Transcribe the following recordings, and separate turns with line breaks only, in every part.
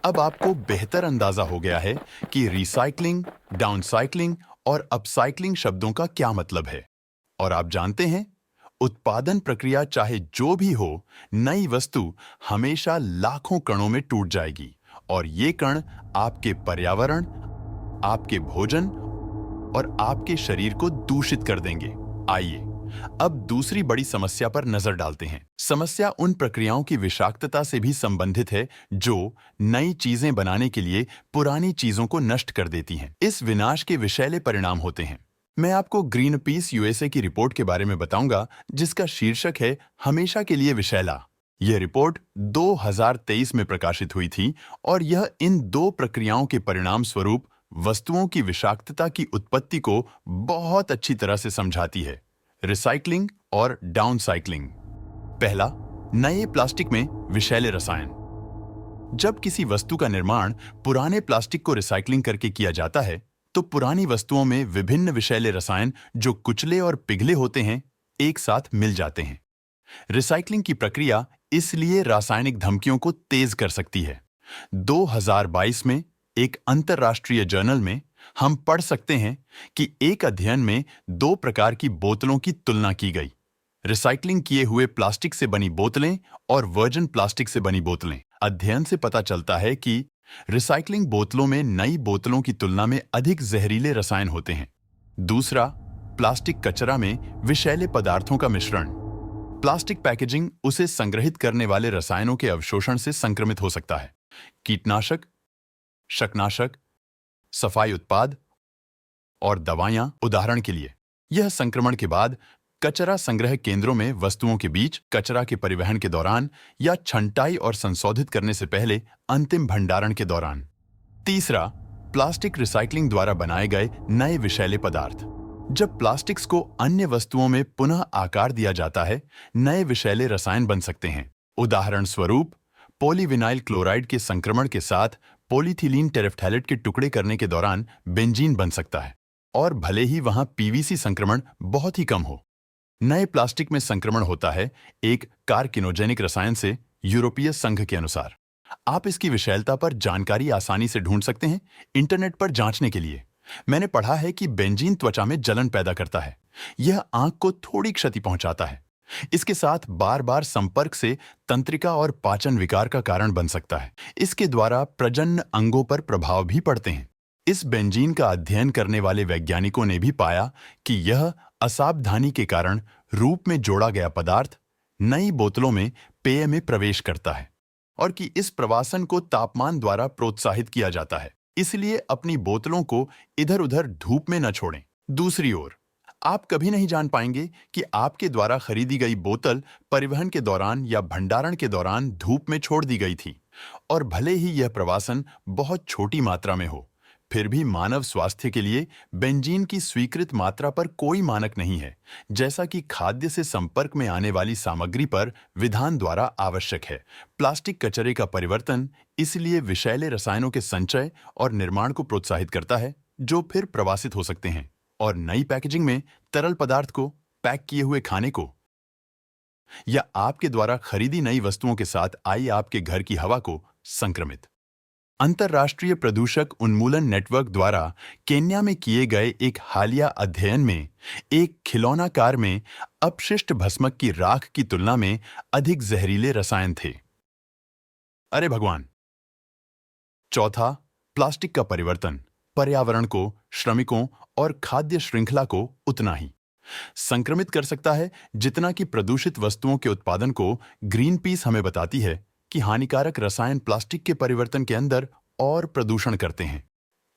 अब आपको बेहतर अंदाजा हो गया है कि रिसाइकलिंग, डाउनसाइकलिंग और अपसाइकलिंग शब्दों का क्या मतलब है। और आप जानते हैं, उत्पादन प्रक्रिया चाहे जो भी हो, नई वस्तु हमेशा लाखों कणों में टूट जाएगी और ये कण आपके पर्यावरण, आपके भोजन और आपके शरीर को दूषित कर देंगे। आइए अब दूसरी बड़ी समस्या पर नजर डालते हैं। समस्या उन प्रक्रियाओं की विषाक्तता से भी संबंधित है जो नई चीजें बनाने के लिए पुरानी चीजों को नष्ट कर देती हैं। इस विनाश के विषैले परिणाम होते हैं। मैं आपको ग्रीनपीस यूएसए की रिपोर्ट के बारे में बताऊंगा, जिसका शीर्षक है हमेशा के लिए विषैला। यह रिपोर्ट 2023 में प्रकाशित हुई थी और यह इन दो प्रक्रियाओं के परिणाम स्वरूप वस्तुओं की विषाक्तता की उत्पत्ति को बहुत अच्छी तरह से समझाती है। रिसाइकलिंग और डाउनसाइकलिंग। पहला, नए प्लास्टिक में विषैले रसायन। जब किसी वस्तु का निर्माण पुराने प्लास्टिक को रिसाइकलिंग करके किया जाता है, तो पुरानी वस्तुओं में विभिन्न विषैले रसायन जो कुचले और पिघले होते हैं, एक साथ मिल जाते हैं। रिसाइकलिंग की प्रक्रिया इसलिए रासायनिक धमकियों को तेज कर सकती है। 2022 में एक अंतर्राष्ट्रीय जर्नल में हम पढ़ सकते हैं कि एक अध्ययन में दो प्रकार की बोतलों की तुलना की गई। रिसाइकलिंग किए हुए प्लास्टिक से बनी बोतलें और वर्जिन प्लास्टिक से बनी बोतलें। अध्ययन से पता चलता है कि रिसाइकलिंग बोतलों में नई बोतलों की तुलना में अधिक जहरीले रसायन होते हैं। दूसरा, प्लास्टिक कचरा में विषैले पदार्थों का मिश्रण। प्लास्टिक पैकेजिंग उसे संग्रहित करने वाले रसायनों के अवशोषण से संक्रमित हो सकता है। कीटनाशक, शकनाशक, सफाई उत्पाद और दवाइयां उदाहरण के लिए। यह संक्रमण के बाद कचरा संग्रह केंद्रों में वस्तुओं के बीच, कचरा के परिवहन के दौरान या छंटाई और संशोधित करने से पहले अंतिम भंडारण के दौरान। तीसरा, प्लास्टिक रिसाइकलिंग द्वारा बनाए गए नए विषैले पदार्थ। जब प्लास्टिक्स को अन्य वस्तुओं में पुनः आकार दिया जाता है, नए विषैले रसायन बन सकते हैं। उदाहरण स्वरूप, पॉलीविनाइल क्लोराइड के संक्रमण के साथ पॉलीथिलीन टेरेफ्थैलेट के टुकड़े करने के दौरान बेंजीन बन सकता है, और भले ही वहां पीवीसी संक्रमण बहुत ही कम हो। नए प्लास्टिक में संक्रमण होता है एक कार्किनोजेनिक रसायन से, यूरोपीय संघ के अनुसार। आप इसकी विषैलता पर जानकारी आसानी से ढूंढ सकते हैं इंटरनेट पर जांचने के लिए। मैंने पढ़ा है कि बेंजीन त्वचा में जलन पैदा करता है। यह आंख को थोड़ी क्षति पहुंचाता है। इसके साथ बार बार संपर्क से तंत्रिका और पाचन विकार का कारण बन सकता है। इसके द्वारा प्रजनन अंगों पर प्रभाव भी पड़ते हैं। इस बेंजीन का अध्ययन करने वाले वैज्ञानिकों ने भी पाया कि यह असावधानी के कारण रूप में जोड़ा गया पदार्थ नई बोतलों में पेय में प्रवेश करता है और कि इस प्रवासन को तापमान द्वारा प्रोत्साहित किया जाता है। इसलिए अपनी बोतलों को इधर-उधर धूप में न छोड़ें। दूसरी ओर, आप कभी नहीं जान पाएंगे कि आपके द्वारा खरीदी गई बोतल परिवहन के दौरान या भंडारण के दौरान धूप में छोड़ दी गई थी, और भले ही यह प्रवासन बहुत छोटी मात्रा में हो, फिर भी मानव स्वास्थ्य के लिए बेंजीन की स्वीकृत मात्रा पर कोई मानक नहीं है, जैसा कि खाद्य से संपर्क में आने वाली सामग्री पर विधान द्वारा आवश्यक है। प्लास्टिक कचरे का परिवर्तन इसलिए विषैले रसायनों के संचय और निर्माण को प्रोत्साहित करता है, जो फिर प्रवासित हो सकते हैं और नई पैकेजिंग में तरल पदार्थ को, पैक किए हुए खाने को, या आपके द्वारा खरीदी नई वस्तुओं के साथ आई आपके घर की हवा को संक्रमित। अंतर्राष्ट्रीय प्रदूषक उन्मूलन नेटवर्क द्वारा केन्या में किए गए एक हालिया अध्ययन में एक खिलौना कार में अपशिष्ट भस्मक की राख की तुलना में अधिक जहरीले रसायन थे। अरे भगवान! चौथा, प्लास्टिक का परिवर्तन पर्यावरण को, श्रमिकों और खाद्य श्रृंखला को उतना ही संक्रमित कर सकता है जितना कि प्रदूषित वस्तुओं के उत्पादन को। ग्रीनपीस हमें बताती है कि हानिकारक रसायन प्लास्टिक के परिवर्तन के अंदर और प्रदूषण करते हैं।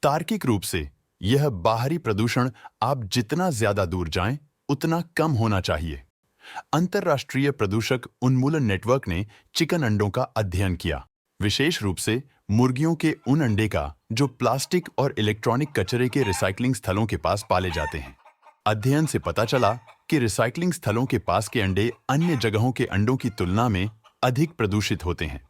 तार्किक रूप से यह बाहरी प्रदूषण आप जितना ज्यादा दूर जाएं, उतना कम होना चाहिए। अंतर्राष्ट्रीय प्रदूषक उन्मूलन नेटवर्क ने चिकन अंडों का अध्ययन किया, विशेष रूप से मुर्गियों के उन अंडे का जो प्लास्टिक और इलेक्ट्रॉनिक कचरे के रिसाइकलिंग स्थलों के पास पाले जाते हैं। अध्ययन से पता चला कि रिसाइकलिंग स्थलों के पास के अंडे अन्य जगहों के अंडों की तुलना में अधिक प्रदूषित होते हैं।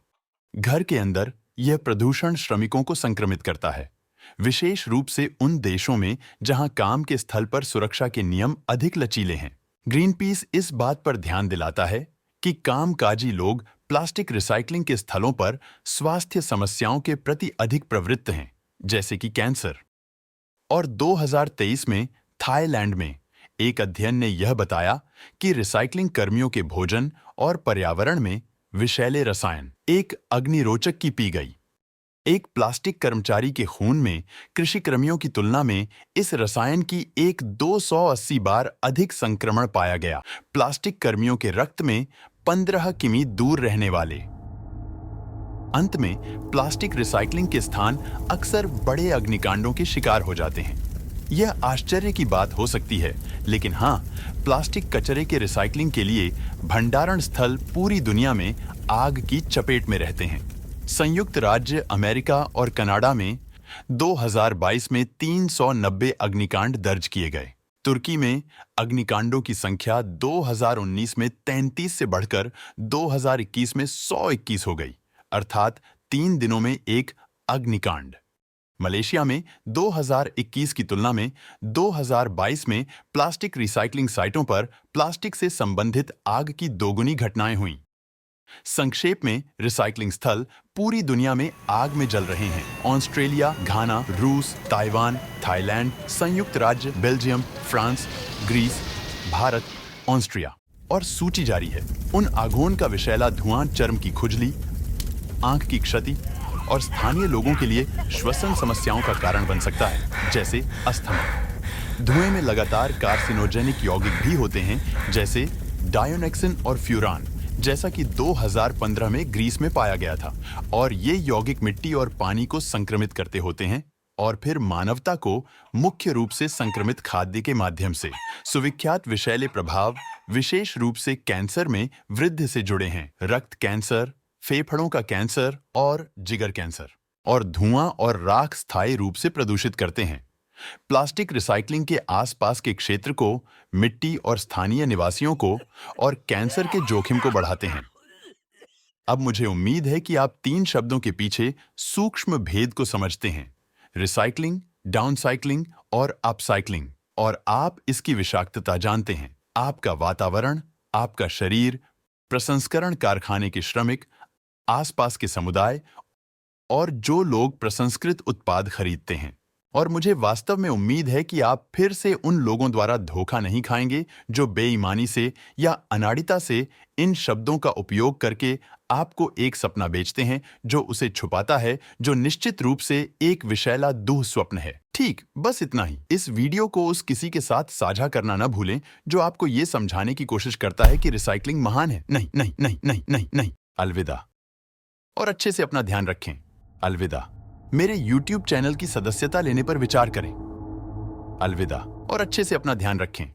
घर के अंदर यह प्रदूषण श्रमिकों को संक्रमित करता है, विशेष रूप से उन देशों में जहां काम के स्थल पर सुरक्षा के नियम अधिक लचीले हैं। ग्रीनपीस इस बात पर ध्यान दिलाता है कि कामकाजी लोग प्लास्टिक रिसाइकलिंग के स्थलों पर स्वास्थ्य समस्याओं के प्रति अधिक प्रवृत्त हैं, जैसे कि कैंसर। और 2023 में थाईलैंड में एक अध्ययन ने यह बताया कि रिसाइकलिंग कर्मियों के भोजन और पर्यावरण में विषैले रसायन एक अग्निरोचक की पी गई। एक प्लास्टिक कर्मचारी के खून में कृषि कर्मियों की तुलना में इस रसायन की 280 बार अधिक संक्रमण पाया गया। प्लास्टिक कर्मियों के रक्त में 15 किमी दूर रहने वाले। अंत में प्लास्टिक रिसाइकलिंग के स्थान अक्सर बड़े अग्निकांडों के शिकार हो जाते हैं। यह आश्चर्य की बात हो सकती है, लेकिन हाँ, प्लास्टिक कचरे के रिसाइकलिंग के लिए भंडारण स्थल पूरी दुनिया में आग की चपेट में रहते हैं। संयुक्त राज्य अमेरिका और कनाडा में 2022 में 390 अग्निकांड दर्ज किए गए। तुर्की में अग्निकांडों की संख्या 2019 में 33 से बढ़कर 2021 में 121 हो गई, अर्थात 3 दिनों में एक अग्निकांड। मलेशिया में 2021 की तुलना में 2022 में प्लास्टिक रिसाइकलिंग साइटों पर प्लास्टिक से संबंधित आग की दोगुनी घटनाएं हुईं। संक्षेप में, रिसाइकलिंग स्थल पूरी दुनिया में आग में जल रहे हैं। ऑस्ट्रेलिया, घाना, रूस, ताइवान, थाईलैंड, संयुक्त राज्य, Belgium, France, Greece, Bharat, Austria और सूची जारी है। उन आगोन का विषैला धुआं चर्म की खुजली, आंख की क्षति और स्थानीय लोगों के लिए श्वसन समस्याओं का कारण बन सकता है, जैसे अस्थमा। धुएं में लगातार कार्सिनोजेनिक यौगिक भी होते हैं, जैसे डायोनेक्सिन और फ्यूरान, जैसा कि 2015 में ग्रीस में पाया गया था। और ये यौगिक मिट्टी और पानी को संक्रमित करते होते हैं और फिर मानवता को मुख्य रूप से संक्रमित खाद्य के माध्यम से। सुविख्यात विषैले प्रभाव विशेष रूप से कैंसर में वृद्धि से जुड़े हैं। रक्त कैंसर, फेफड़ों का कैंसर और जिगर कैंसर। और धुआं और राख स्थायी रूप से प्रदूषित करते हैं। प्लास्टिक रिसाइकलिंग के आसपास के क्षेत्र को, मिट्टी और स्थानीय निवासियों को और कैंसर के जोखिम को बढ़ाते हैं। अब मुझे उम्मीद है कि आप 3 शब्दों के पीछे सूक्ष्म भेद को समझते हैं: रिसाइकलिंग, डाउनसाइकलिंग और अपसाइकलिंग। और आप इसकी विषाक्तता जानते हैं। आपका वातावरण, आपका शरीर, प्रसंस्करण कारखाने के श्रमिक, आसपास के समुदाय और जो लोग प्रसंस्कृत उत्पाद खरीदते हैं। और मुझे वास्तव में उम्मीद है कि आप फिर से उन लोगों द्वारा धोखा नहीं खाएंगे जो बेईमानी से या अनाड़िता से इन शब्दों का उपयोग करके आपको एक सपना बेचते हैं जो उसे छुपाता है, जो निश्चित रूप से एक विषैला दुःस्वप्न है। ठीक, बस इतना ही। इस वीडियो को उस किसी के साथ साझा करना न भूलें जो आपको ये समझाने की कोशिश करता है कि रिसाइकलिंग महान है। नहीं नहीं नहीं नहीं नहीं नहीं। अलविदा। और अच्छे से अपना ध्यान रखें। अलविदा। मेरे YouTube चैनल की सदस्यता लेने पर विचार करें। अलविदा और अच्छे से अपना ध्यान रखें।